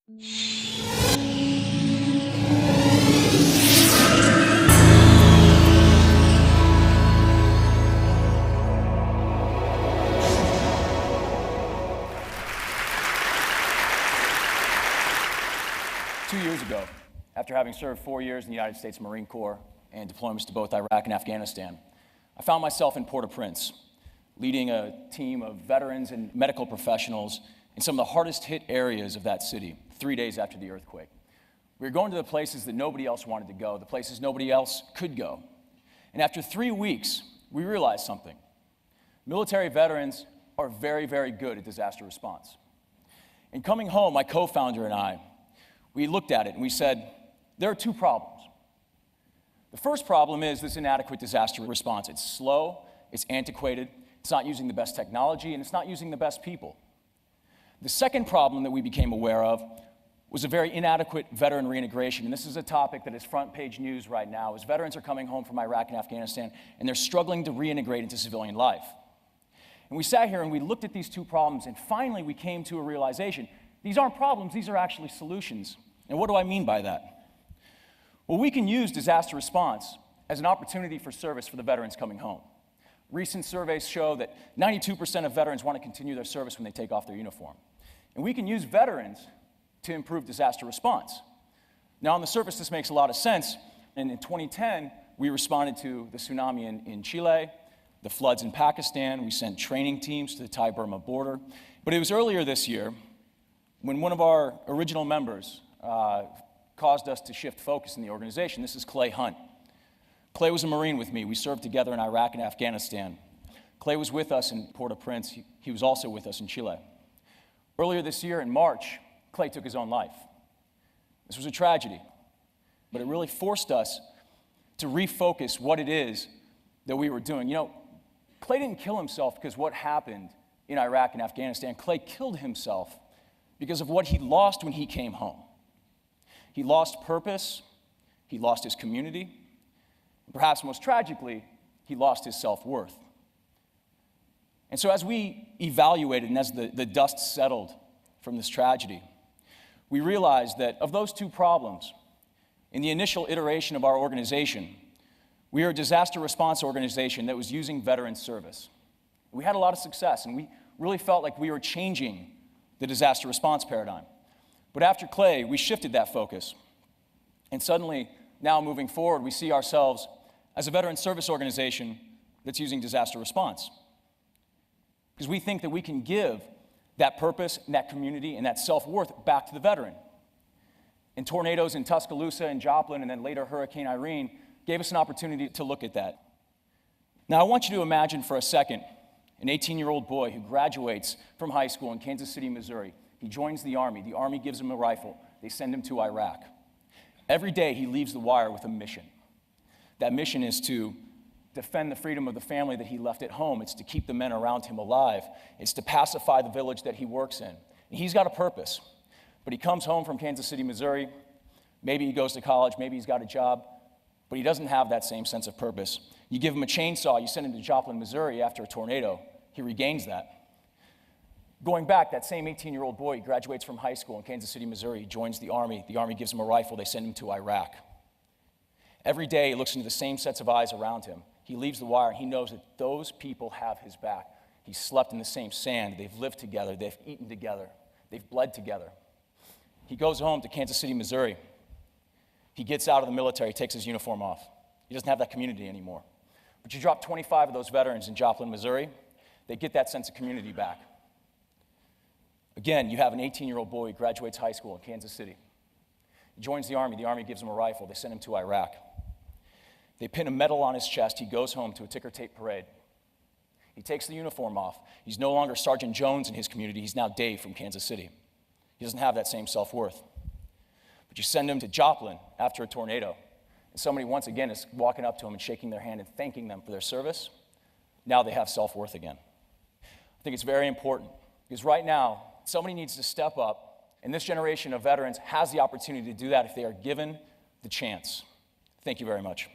Two years ago, after having served 4 years in the United States Marine Corps and deployments to both Iraq and Afghanistan, I found myself in Port-au-Prince, leading a team of veterans and medical professionals in some of the hardest hit areas of that city, 3 days after the earthquake. We were going to the places that nobody else wanted to go, the places nobody else could go. And after 3 weeks, we realized something. Military veterans are very, very good at disaster response. And coming home, my co-founder and I, we looked at it and we said, there are two problems. The first problem is this inadequate disaster response. It's slow, it's antiquated, it's not using the best technology, and it's not using the best people. The second problem that we became aware of was a very inadequate veteran reintegration, and this is a topic that is front page news right now, as veterans are coming home from Iraq and Afghanistan, and they're struggling to reintegrate into civilian life. And we sat here and we looked at these two problems, and finally we came to a realization. These aren't problems, these are actually solutions. And what do I mean by that? Well, we can use disaster response as an opportunity for service for the veterans coming home. Recent surveys show that 92% of veterans want to continue their service when they take off their uniform. And we can use veterans to improve disaster response. Now, on the surface, this makes a lot of sense. And in 2010, we responded to the tsunami in Chile, the floods in Pakistan. We sent training teams to the Thai-Burma border. But it was earlier this year when one of our original members caused us to shift focus in the organization. This is Clay Hunt. Clay was a Marine with me. We served together in Iraq and Afghanistan. Clay was with us in Port-au-Prince. He was also with us in Chile. Earlier this year, in March, Clay took his own life. This was a tragedy, but it really forced us to refocus what it is that we were doing. You know, Clay didn't kill himself because what happened in Iraq and Afghanistan. Clay killed himself because of what he lost when he came home. He lost purpose, he lost his community, and perhaps most tragically, he lost his self-worth. And so as we evaluated and as the dust settled from this tragedy, we realized that of those two problems, in the initial iteration of our organization, we are a disaster response organization that was using veteran service. We had a lot of success, and we really felt like we were changing the disaster response paradigm. But after Clay, we shifted that focus. And suddenly, now moving forward, we see ourselves as a veteran service organization that's using disaster response. Because we think that we can give that purpose and that community and that self-worth back to the veteran. And tornadoes in Tuscaloosa and Joplin, and then later Hurricane Irene, gave us an opportunity to look at that. Now, I want you to imagine for a second an 18-year-old boy who graduates from high school in Kansas City, Missouri. He joins the Army gives him a rifle, they send him to Iraq. Every day he leaves the wire with a mission. That mission is to defend the freedom of the family that he left at home. It's to keep the men around him alive. It's to pacify the village that he works in. And he's got a purpose. But he comes home from Kansas City, Missouri. Maybe he goes to college, maybe he's got a job, but he doesn't have that same sense of purpose. You give him a chainsaw, you send him to Joplin, Missouri after a tornado, he regains that. Going back, that same 18-year-old boy graduates from high school in Kansas City, Missouri. He joins the Army gives him a rifle, they send him to Iraq. Every day he looks into the same sets of eyes around him. He leaves the wire, and he knows that those people have his back. He's slept in the same sand, they've lived together, they've eaten together, they've bled together. He goes home to Kansas City, Missouri. He gets out of the military, takes his uniform off. He doesn't have that community anymore. But you drop 25 of those veterans in Joplin, Missouri, they get that sense of community back. Again, you have an 18-year-old boy who graduates high school in Kansas City. He joins the Army gives him a rifle, they send him to Iraq. They pin a medal on his chest, he goes home to a ticker tape parade. He takes the uniform off. He's no longer Sergeant Jones in his community, he's now Dave from Kansas City. He doesn't have that same self-worth. But you send him to Joplin after a tornado, and somebody once again is walking up to him and shaking their hand and thanking them for their service. Now they have self-worth again. I think it's very important, because right now, somebody needs to step up, and this generation of veterans has the opportunity to do that if they are given the chance. Thank you very much.